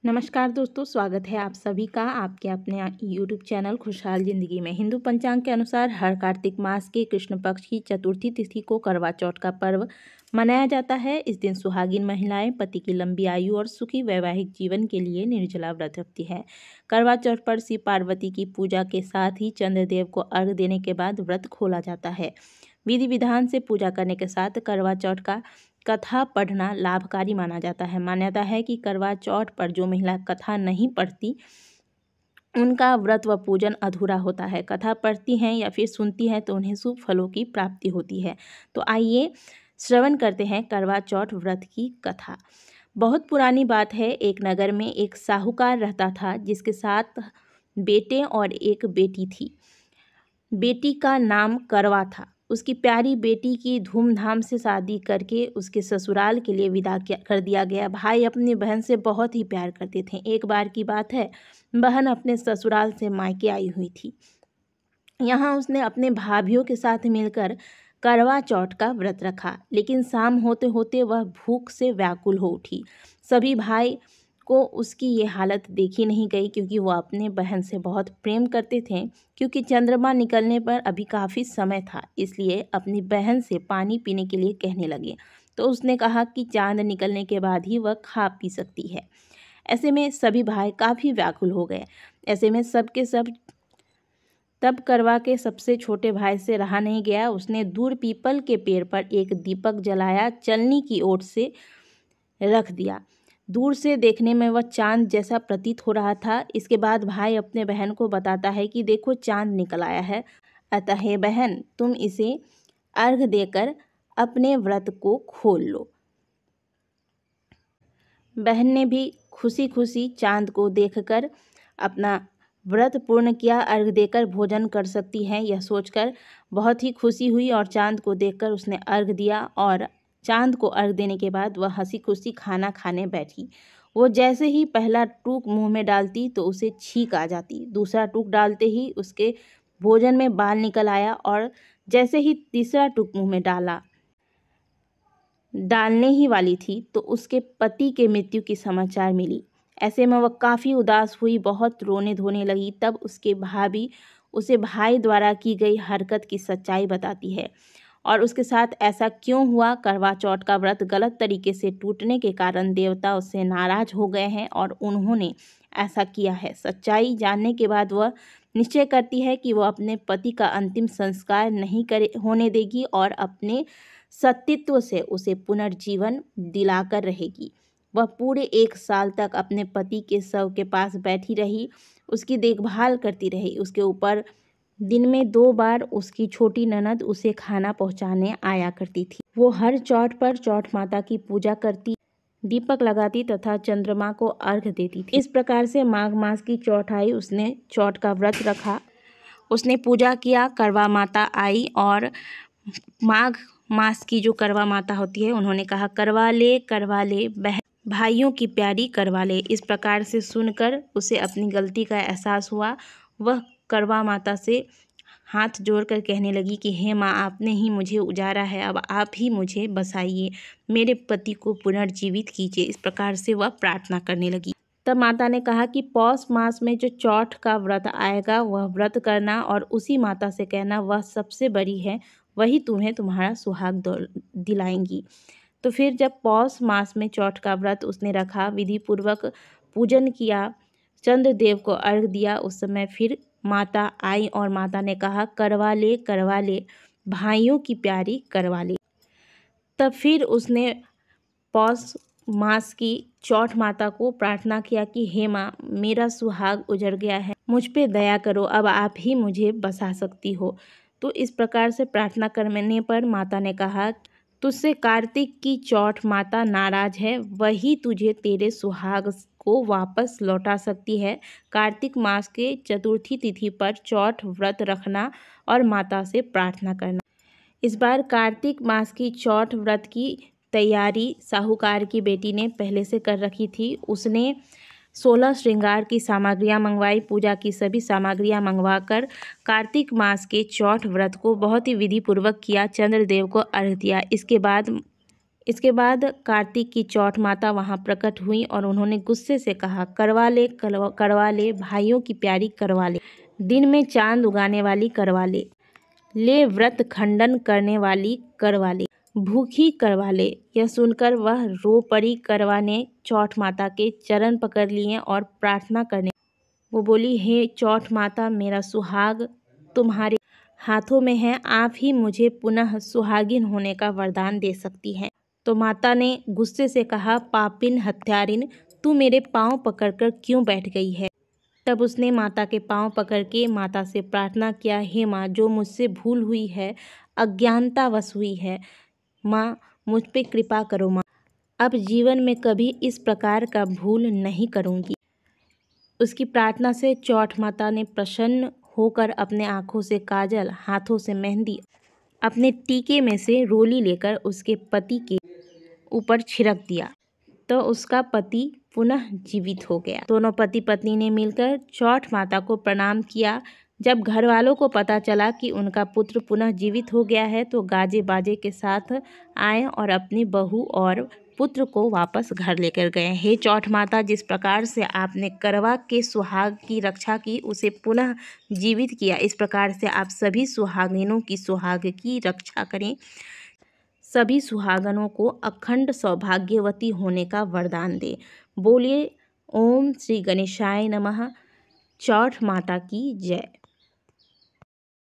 नमस्कार दोस्तों, स्वागत है आप सभी का आपके अपने यूट्यूब चैनल खुशहाल ज़िंदगी में। हिंदू पंचांग के अनुसार हर कार्तिक मास के कृष्ण पक्ष की चतुर्थी तिथि को करवा चौथ का पर्व मनाया जाता है। इस दिन सुहागिन महिलाएं पति की लंबी आयु और सुखी वैवाहिक जीवन के लिए निर्जला व्रत रखती हैं। करवा चौथ पर शिव पार्वती की पूजा के साथ ही चंद्रदेव को अर्घ्य देने के बाद व्रत खोला जाता है। विधि विधान से पूजा करने के साथ करवा चौथ का कथा पढ़ना लाभकारी माना जाता है। मान्यता है कि करवा चौथ पर जो महिला कथा नहीं पढ़ती उनका व्रत व पूजन अधूरा होता है। कथा पढ़ती हैं या फिर सुनती हैं तो उन्हें शुभ फलों की प्राप्ति होती है। तो आइए श्रवण करते हैं करवा चौथ व्रत की कथा। बहुत पुरानी बात है। एक नगर में एक साहूकार रहता था जिसके 7 बेटे और एक बेटी थी। बेटी का नाम करवा था। उसकी प्यारी बेटी की धूमधाम से शादी करके उसके ससुराल के लिए विदा कर दिया गया। भाई अपनी बहन से बहुत ही प्यार करते थे। एक बार की बात है, बहन अपने ससुराल से मायके आई हुई थी। यहाँ उसने अपने भाभियों के साथ मिलकर करवा चौथ का व्रत रखा, लेकिन शाम होते होते वह भूख से व्याकुल हो उठी। सभी भाई को उसकी ये हालत देखी नहीं गई, क्योंकि वो अपने बहन से बहुत प्रेम करते थे। क्योंकि चंद्रमा निकलने पर अभी काफ़ी समय था, इसलिए अपनी बहन से पानी पीने के लिए कहने लगे। तो उसने कहा कि चांद निकलने के बाद ही वह खा पी सकती है। ऐसे में सभी भाई काफ़ी व्याकुल हो गए। ऐसे में सबके सब तब करवा के सबसे छोटे भाई से रहा नहीं गया। उसने दूर पीपल के पेड़ पर एक दीपक जलाया, चलनी की ओर से रख दिया। दूर से देखने में वह चांद जैसा प्रतीत हो रहा था। इसके बाद भाई अपने बहन को बताता है कि देखो चांद निकल आया है, अतः हे बहन तुम इसे अर्घ देकर अपने व्रत को खोल लो। बहन ने भी खुशी खुशी चांद को देखकर अपना व्रत पूर्ण किया। अर्घ देकर भोजन कर सकती है, यह सोचकर बहुत ही खुशी हुई और चांद को देखकर उसने अर्घ दिया। और चांद को अर्घ देने के बाद वह हंसी खुशी खाना खाने बैठी। वो जैसे ही पहला टूक मुंह में डालती तो उसे छींक आ जाती। दूसरा टूक डालते ही उसके भोजन में बाल निकल आया और जैसे ही तीसरा टूक मुंह में डालने ही वाली थी तो उसके पति के मृत्यु की समाचार मिली। ऐसे में वह काफ़ी उदास हुई, बहुत रोने धोने लगी। तब उसके भाभी उसे भाई द्वारा की गई हरकत की सच्चाई बताती है और उसके साथ ऐसा क्यों हुआ। करवा चौथ का व्रत गलत तरीके से टूटने के कारण देवता उससे नाराज हो गए हैं और उन्होंने ऐसा किया है। सच्चाई जानने के बाद वह निश्चय करती है कि वह अपने पति का अंतिम संस्कार नहीं होने देगी और अपने सतीत्व से उसे पुनर्जीवन दिलाकर रहेगी। वह पूरे 1 साल तक अपने पति के शव के पास बैठी रही, उसकी देखभाल करती रही। उसके ऊपर दिन में 2 बार उसकी छोटी ननद उसे खाना पहुंचाने आया करती थी। वो हर चौथ पर चौथ माता की पूजा करती, दीपक लगाती तथा चंद्रमा को अर्घ्य देती थी। इस प्रकार से माघ मास की चौथ आई, उसने चौथ का व्रत रखा, उसने पूजा किया। करवा माता आई और माघ मास की जो करवा माता होती है उन्होंने कहा करवा ले बहन भाइयों की प्यारी करवा ले। इस प्रकार से सुनकर उसे अपनी गलती का एहसास हुआ। वह करवा माता से हाथ जोड़कर कहने लगी कि हे माँ, आपने ही मुझे उजारा है, अब आप ही मुझे बसाइए, मेरे पति को पुनर्जीवित कीजिए। इस प्रकार से वह प्रार्थना करने लगी। तब माता ने कहा कि पौष मास में जो चौथ का व्रत आएगा वह व्रत करना और उसी माता से कहना वह सबसे बड़ी है, वही तुम्हें तुम्हारा सुहाग दिलाएंगी। तो फिर जब पौष मास में चौथ का व्रत उसने रखा, विधि पूर्वक पूजन किया, चंद्रदेव को अर्घ दिया, उस समय फिर माता आई और माता ने कहा करवा ले भाइयों की प्यारी करवा ले। तब फिर उसने पौष मास की चौथ माता को प्रार्थना किया कि हे माँ, मेरा सुहाग उजड़ गया है, मुझ पे दया करो, अब आप ही मुझे बसा सकती हो। तो इस प्रकार से प्रार्थना करने पर माता ने कहा तुझसे कार्तिक की चौथ माता नाराज है, वही तुझे तेरे सुहाग को वापस लौटा सकती है। कार्तिक मास के चतुर्थी तिथि पर चौथ व्रत रखना और माता से प्रार्थना करना। इस बार कार्तिक मास की चौथ व्रत की तैयारी साहूकार की बेटी ने पहले से कर रखी थी। उसने 16 श्रृंगार की सामग्रियां मंगवाई, पूजा की सभी सामग्रियां मंगवाकर कार्तिक मास के चौथ व्रत को बहुत ही विधि पूर्वक किया, चंद्रदेव को अर्घ्य दिया। इसके बाद इसके बाद कार्तिक की चौठ माता वहाँ प्रकट हुई और उन्होंने गुस्से से कहा, करवा ले भाइयों की प्यारी करवा ले, दिन में चांद उगाने वाली करवा ले, ले व्रत खंडन करने वाली करवा ले, भूखी करवा ले। यह सुनकर वह रो पड़ी। करवा ने चौठ माता के चरण पकड़ लिए और प्रार्थना करने वो बोली, हे चौठ माता, मेरा सुहाग तुम्हारे हाथों में है, आप ही मुझे पुनः सुहागिन होने का वरदान दे सकती हैं। तो माता ने गुस्से से कहा, पापिन हत्यारिन, तू मेरे पाँव पकड़कर क्यों बैठ गई है। तब उसने माता के पाँव पकड़ के माता से प्रार्थना किया, हे माँ, जो मुझसे भूल हुई है, अज्ञानतावश हुई है, माँ मुझ पे कृपा करो माँ, अब जीवन में कभी इस प्रकार का भूल नहीं करूँगी। उसकी प्रार्थना से चौठ माता ने प्रसन्न होकर अपने आँखों से काजल, हाथों से मेहंदी, अपने टीके में से रोली लेकर उसके पति के ऊपर छिड़क दिया, तो उसका पति पुनः जीवित हो गया। दोनों पति पत्नी ने मिलकर चौठ माता को प्रणाम किया। जब घर वालों को पता चला कि उनका पुत्र पुनः जीवित हो गया है, तो गाजे बाजे के साथ आए और अपनी बहू और पुत्र को वापस घर लेकर गए। हे चौठ माता, जिस प्रकार से आपने करवा के सुहाग की रक्षा की, उसे पुनः जीवित किया, इस प्रकार से आप सभी सुहागिनों की सुहाग की रक्षा करें, सभी सुहागनों को अखंड सौभाग्यवती होने का वरदान दे। बोलिए ओम श्री गणेशाय नमः। चौठ माता की जय।